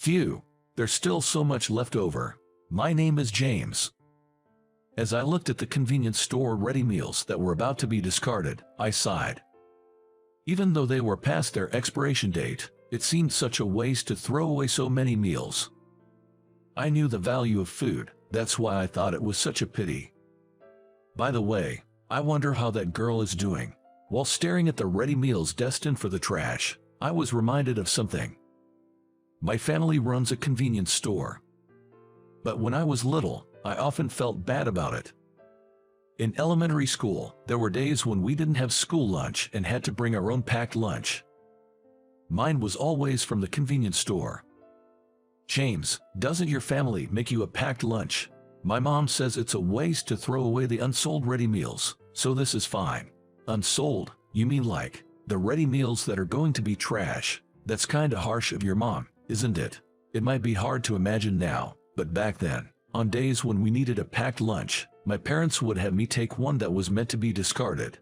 Phew, there's still so much left over. My name is James. As I looked at the convenience store ready meals that were about to be discarded, I sighed. Even though they were past their expiration date, it seemed such a waste to throw away so many meals. I knew the value of food, that's why I thought it was such a pity. By the way, I wonder how that girl is doing. While staring at the ready meals destined for the trash, I was reminded of something. My family runs a convenience store. But when I was little, I often felt bad about it. In elementary school, there were days when we didn't have school lunch and had to bring our own packed lunch. Mine was always from the convenience store. James, doesn't your family make you a packed lunch? My mom says it's a waste to throw away the unsold ready meals, so this is fine. Unsold? You mean like the ready meals that are going to be trash? That's kinda harsh of your mom, isn't it? It might be hard to imagine now, but back then, on days when we needed a packed lunch, my parents would have me take one that was meant to be discarded.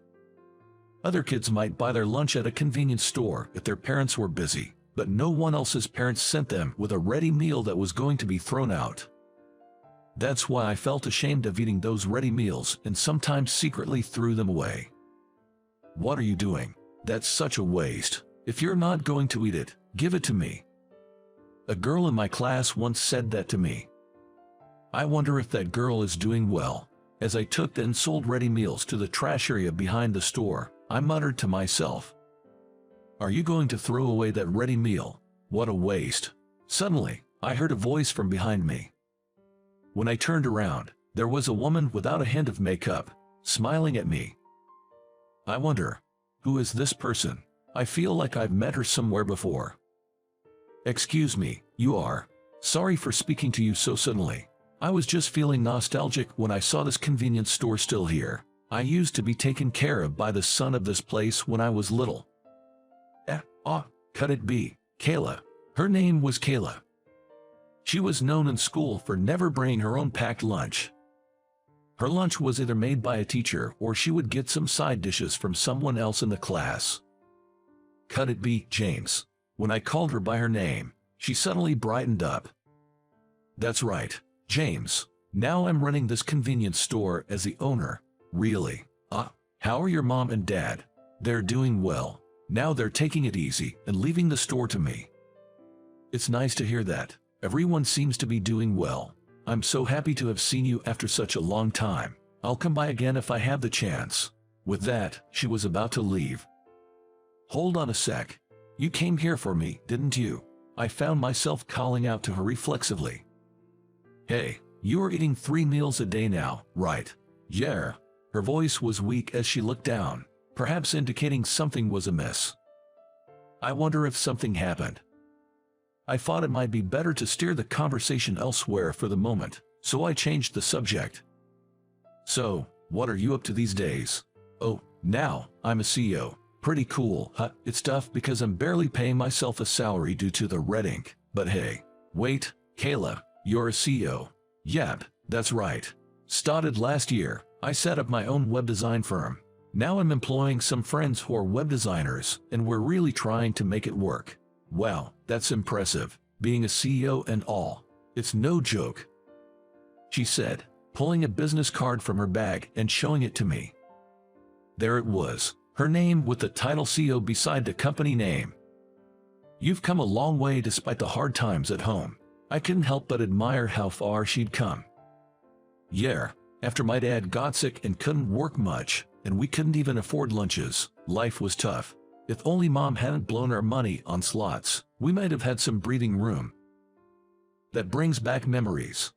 Other kids might buy their lunch at a convenience store if their parents were busy, but no one else's parents sent them with a ready meal that was going to be thrown out. That's why I felt ashamed of eating those ready meals and sometimes secretly threw them away. What are you doing? That's such a waste. If you're not going to eat it, give it to me. A girl in my class once said that to me. I wonder if that girl is doing well. As I took the unsold ready meals to the trash area behind the store, I muttered to myself, "Are you going to throw away that ready meal? What a waste." Suddenly, I heard a voice from behind me. When I turned around, there was a woman without a hint of makeup, smiling at me. I wonder, who is this person? I feel like I've met her somewhere before. Excuse me, you are. Sorry for speaking to you so suddenly. I was just feeling nostalgic when I saw this convenience store still here. I used to be taken care of by the son of this place when I was little. Could it be Kayla? Her name was Kayla. She was known in school for never bringing her own packed lunch. Her lunch was either made by a teacher or she would get some side dishes from someone else in the class. Could it be James? When I called her by her name, she suddenly brightened up. That's right, James. Now I'm running this convenience store as the owner. Really? How are your mom and dad? They're doing well. Now they're taking it easy and leaving the store to me. It's nice to hear that. Everyone seems to be doing well. I'm so happy to have seen you after such a long time. I'll come by again if I have the chance. With that, she was about to leave. Hold on a sec. You came here for me, didn't you? I found myself calling out to her reflexively. Hey, you are eating 3 meals a day now, right? Yeah. Her voice was weak as she looked down, perhaps indicating something was amiss. I wonder if something happened. I thought it might be better to steer the conversation elsewhere for the moment, so I changed the subject. So, what are you up to these days? Oh, now, I'm a CEO. Pretty cool, huh? It's tough because I'm barely paying myself a salary due to the red ink. But hey, wait, Kayla, you're a CEO. Yep, that's right. Started last year, I set up my own web design firm. Now I'm employing some friends who are web designers, and we're really trying to make it work. Wow, that's impressive, being a CEO and all. It's no joke. She said, pulling a business card from her bag and showing it to me. There it was, her name with the title CEO beside the company name. You've come a long way despite the hard times at home. I couldn't help but admire how far she'd come. Yeah, after my dad got sick and couldn't work much, and we couldn't even afford lunches, life was tough. If only Mom hadn't blown our money on slots, we might have had some breathing room. That brings back memories.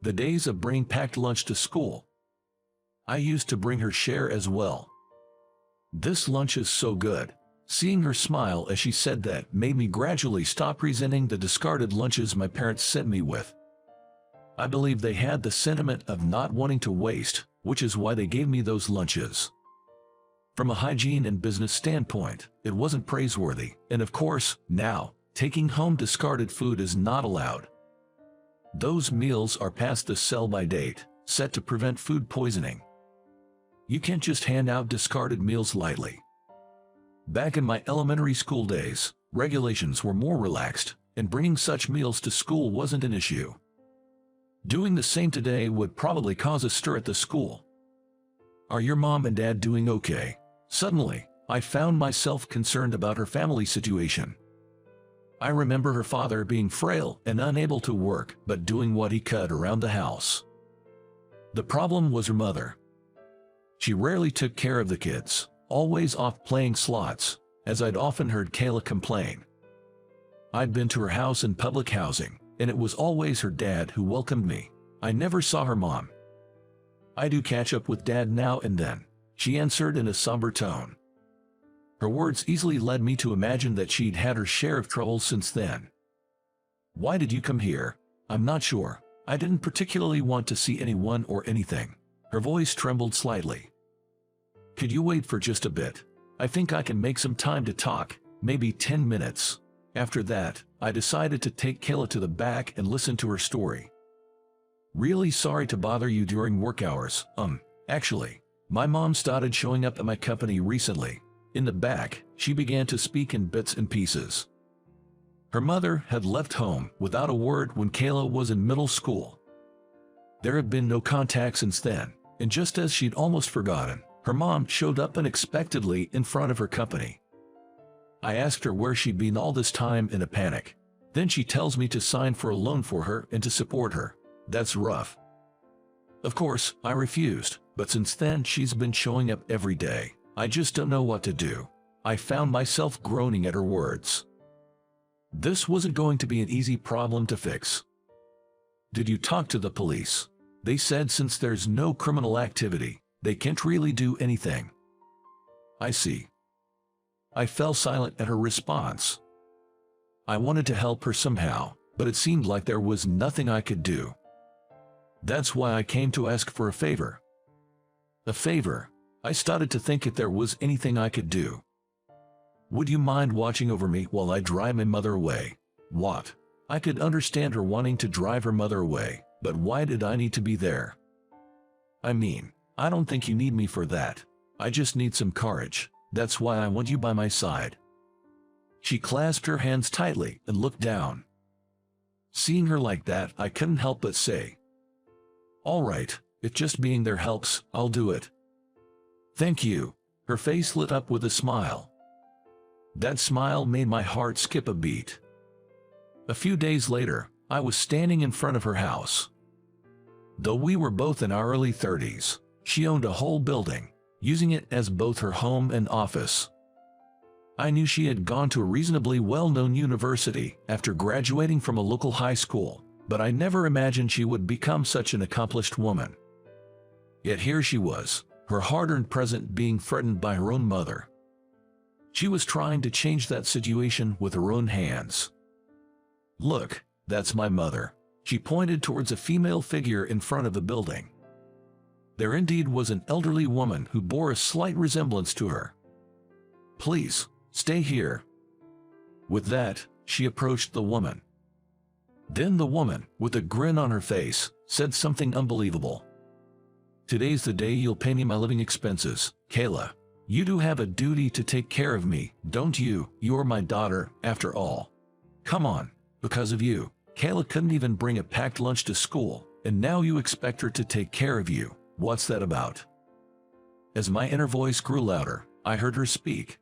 The days of bringing packed lunch to school. I used to bring her share as well. This lunch is so good. Seeing her smile as she said that made me gradually stop resenting the discarded lunches my parents sent me with. I believe they had the sentiment of not wanting to waste, which is why they gave me those lunches. From a hygiene and business standpoint, it wasn't praiseworthy, and of course, now, taking home discarded food is not allowed. Those meals are past the sell-by date, set to prevent food poisoning. You can't just hand out discarded meals lightly. Back in my elementary school days, regulations were more relaxed. and bringing such meals to school wasn't an issue. Doing the same today would probably cause a stir at the school. Are your mom and dad doing okay? Suddenly, I found myself concerned about her family situation. I remember her father being frail and unable to work, but doing what he could around the house. The problem was her mother. She rarely took care of the kids, always off playing slots, as I'd often heard Kayla complain. I'd been to her house in public housing, and it was always her dad who welcomed me. I never saw her mom. I do catch up with dad now and then, she answered in a somber tone. Her words easily led me to imagine that she'd had her share of trouble since then. Why did you come here? I'm not sure. I didn't particularly want to see anyone or anything. Her voice trembled slightly. Could you wait for just a bit? I think I can make some time to talk, maybe 10 minutes. After that, I decided to take Kayla to the back and listen to her story. Really sorry to bother you during work hours. Actually, my mom started showing up at my company recently. In the back, she began to speak in bits and pieces. Her mother had left home without a word when Kayla was in middle school. There had been no contact since then, and just as she'd almost forgotten, her mom showed up unexpectedly in front of her company. I asked her where she'd been all this time in a panic. Then she tells me to sign for a loan for her and to support her. That's rough. Of course, I refused, but since then she's been showing up every day. I just don't know what to do. I found myself groaning at her words. This wasn't going to be an easy problem to fix. Did you talk to the police? They said since there's no criminal activity, they can't really do anything. I see. I fell silent at her response. I wanted to help her somehow, but it seemed like there was nothing I could do. That's why I came to ask for a favor. A favor? I started to think if there was anything I could do. Would you mind watching over me while I drive my mother away? What? I could understand her wanting to drive her mother away, but why did I need to be there? I mean, I don't think you need me for that. I just need some courage. That's why I want you by my side. She clasped her hands tightly and looked down. Seeing her like that, I couldn't help but say, all right, if just being there helps, I'll do it. Thank you. Her face lit up with a smile. That smile made my heart skip a beat. A few days later, I was standing in front of her house. Though we were both in our early 30s, she owned a whole building, using it as both her home and office. I knew she had gone to a reasonably well-known university after graduating from a local high school, but I never imagined she would become such an accomplished woman. Yet here she was, her hard-earned present being threatened by her own mother. She was trying to change that situation with her own hands. Look, that's my mother. She pointed towards a female figure in front of the building. There indeed was an elderly woman who bore a slight resemblance to her. Please, stay here. With that, she approached the woman. Then the woman, with a grin on her face, said something unbelievable. Today's the day you'll pay me my living expenses, Kayla. You do have a duty to take care of me, don't you? You're my daughter, after all. Come on, because of you, Kayla couldn't even bring a packed lunch to school, and now you expect her to take care of you. What's that about? As my inner voice grew louder, I heard her speak.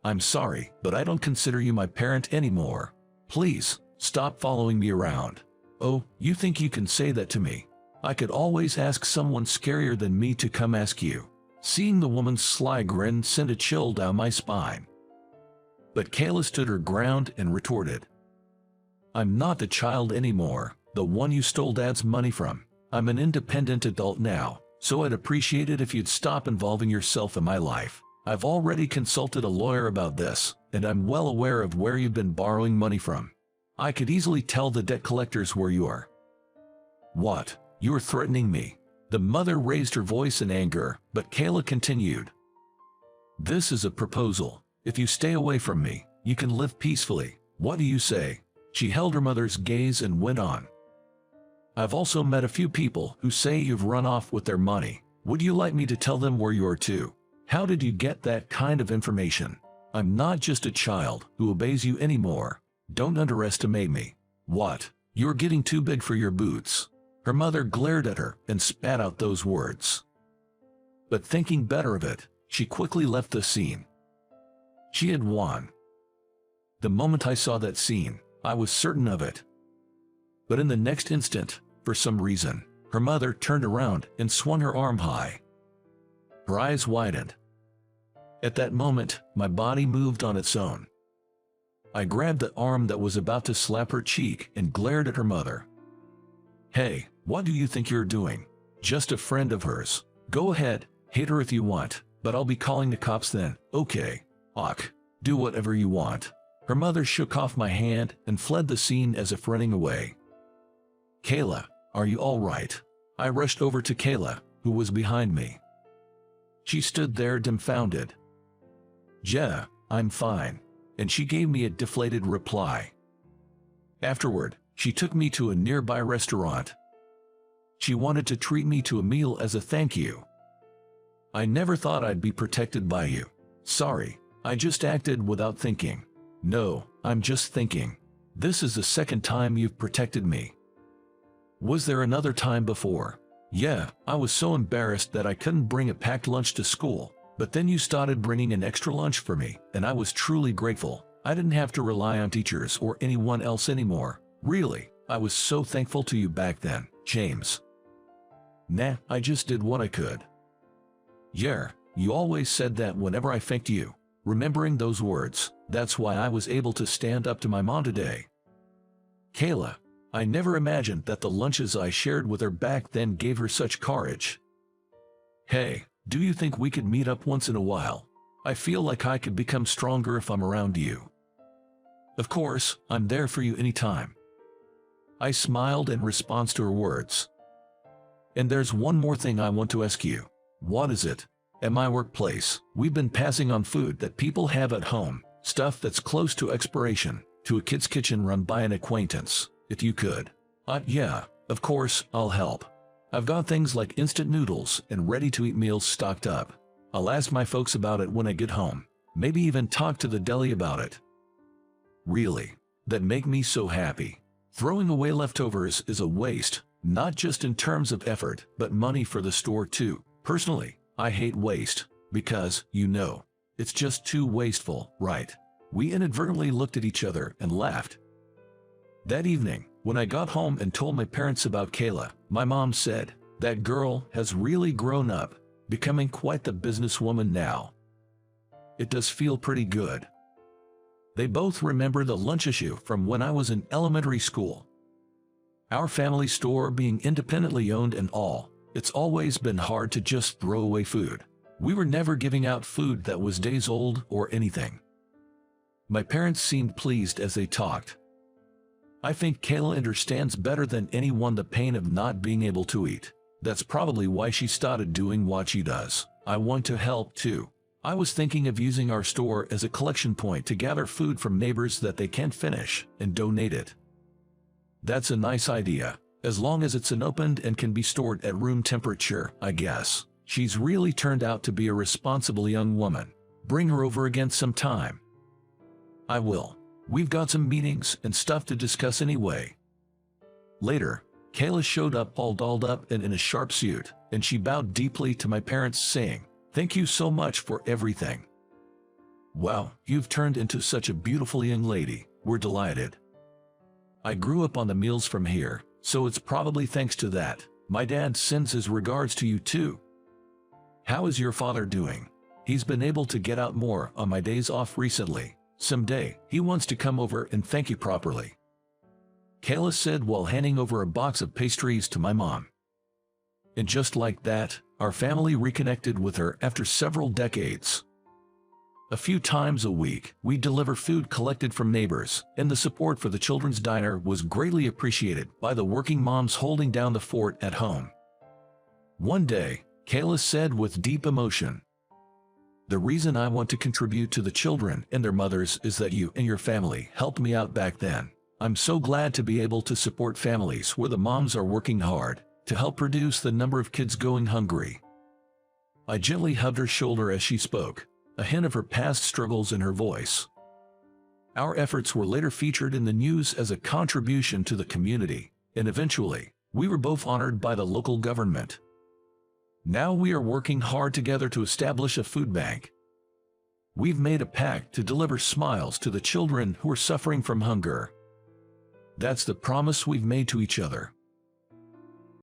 I'm sorry, but I don't consider you my parent anymore. Please, stop following me around. Oh, you think you can say that to me? I could always ask someone scarier than me to come ask you. Seeing the woman's sly grin sent a chill down my spine. But Kayla stood her ground and retorted. I'm not the child anymore, the one you stole Dad's money from. I'm an independent adult now, so I'd appreciate it if you'd stop involving yourself in my life. I've already consulted a lawyer about this, and I'm well aware of where you've been borrowing money from. I could easily tell the debt collectors where you are. What? You're threatening me? The mother raised her voice in anger, but Kayla continued. This is a proposal. If you stay away from me, you can live peacefully. What do you say? She held her mother's gaze and went on. I've also met a few people who say you've run off with their money. Would you like me to tell them where you are too? How did you get that kind of information? I'm not just a child who obeys you anymore. Don't underestimate me. What? You're getting too big for your boots. Her mother glared at her and spat out those words. But thinking better of it, she quickly left the scene. She had won. The moment I saw that scene, I was certain of it. But in the next instant, for some reason, her mother turned around and swung her arm high. Her eyes widened. At that moment, my body moved on its own. I grabbed the arm that was about to slap her cheek and glared at her mother. Hey, what do you think you're doing? Just a friend of hers. Go ahead, hate her if you want, but I'll be calling the cops then. Okay. Och, do whatever you want. Her mother shook off my hand and fled the scene as if running away. Kayla, are you all right? I rushed over to Kayla, who was behind me. She stood there dumbfounded. Yeah, I'm fine. And she gave me a deflated reply. Afterward, she took me to a nearby restaurant. She wanted to treat me to a meal as a thank you. I never thought I'd be protected by you. Sorry, I just acted without thinking. No, I'm just thinking. This is the second time you've protected me. Was there another time before? Yeah, I was so embarrassed that I couldn't bring a packed lunch to school. But then you started bringing an extra lunch for me, and I was truly grateful. I didn't have to rely on teachers or anyone else anymore. Really, I was so thankful to you back then, James. Nah, I just did what I could. Yeah, you always said that whenever I thanked you. Remembering those words, that's why I was able to stand up to my mom today. Kayla, I never imagined that the lunches I shared with her back then gave her such courage. Hey, do you think we could meet up once in a while? I feel like I could become stronger if I'm around you. Of course, I'm there for you anytime. I smiled in response to her words. And there's one more thing I want to ask you. What is it? At my workplace, we've been passing on food that people have at home, stuff that's close to expiration, to a kid's kitchen run by an acquaintance. If you could. Yeah, of course, I'll help. I've got things like instant noodles and ready-to-eat meals stocked up. I'll ask my folks about it when I get home. Maybe even talk to the deli about it. Really, that make me so happy. Throwing away leftovers is a waste, not just in terms of effort, but money for the store too. Personally, I hate waste, because, you know, it's just too wasteful, right? We inadvertently looked at each other and laughed. That evening, when I got home and told my parents about Kayla, my mom said, "That girl has really grown up, becoming quite the businesswoman now." It does feel pretty good. They both remember the lunch issue from when I was in elementary school. Our family store being independently owned and all, it's always been hard to just throw away food. We were never giving out food that was days old or anything. My parents seemed pleased as they talked. I think Kayla understands better than anyone the pain of not being able to eat. That's probably why she started doing what she does. I want to help too. I was thinking of using our store as a collection point to gather food from neighbors that they can't finish and donate it. That's a nice idea, as long as it's unopened and can be stored at room temperature, I guess. She's really turned out to be a responsible young woman. Bring her over again sometime. I will. We've got some meetings and stuff to discuss anyway. Later, Kayla showed up all dolled up and in a sharp suit, and she bowed deeply to my parents, saying, "Thank you so much for everything. Wow, you've turned into such a beautiful young lady. We're delighted. I grew up on the meals from here, so it's probably thanks to that. My dad sends his regards to you too. How is your father doing? He's been able to get out more on my days off recently. Someday, he wants to come over and thank you properly," Kayla said while handing over a box of pastries to my mom. And just like that, our family reconnected with her after several decades. A few times a week, we deliver food collected from neighbors, and the support for the children's diner was greatly appreciated by the working moms holding down the fort at home. One day, Kayla said with deep emotion, "The reason I want to contribute to the children and their mothers is that you and your family helped me out back then. I'm so glad to be able to support families where the moms are working hard to help reduce the number of kids going hungry." I gently hugged her shoulder as she spoke, a hint of her past struggles in her voice. Our efforts were later featured in the news as a contribution to the community, and eventually, we were both honored by the local government. Now we are working hard together to establish a food bank. We've made a pact to deliver smiles to the children who are suffering from hunger. That's the promise we've made to each other.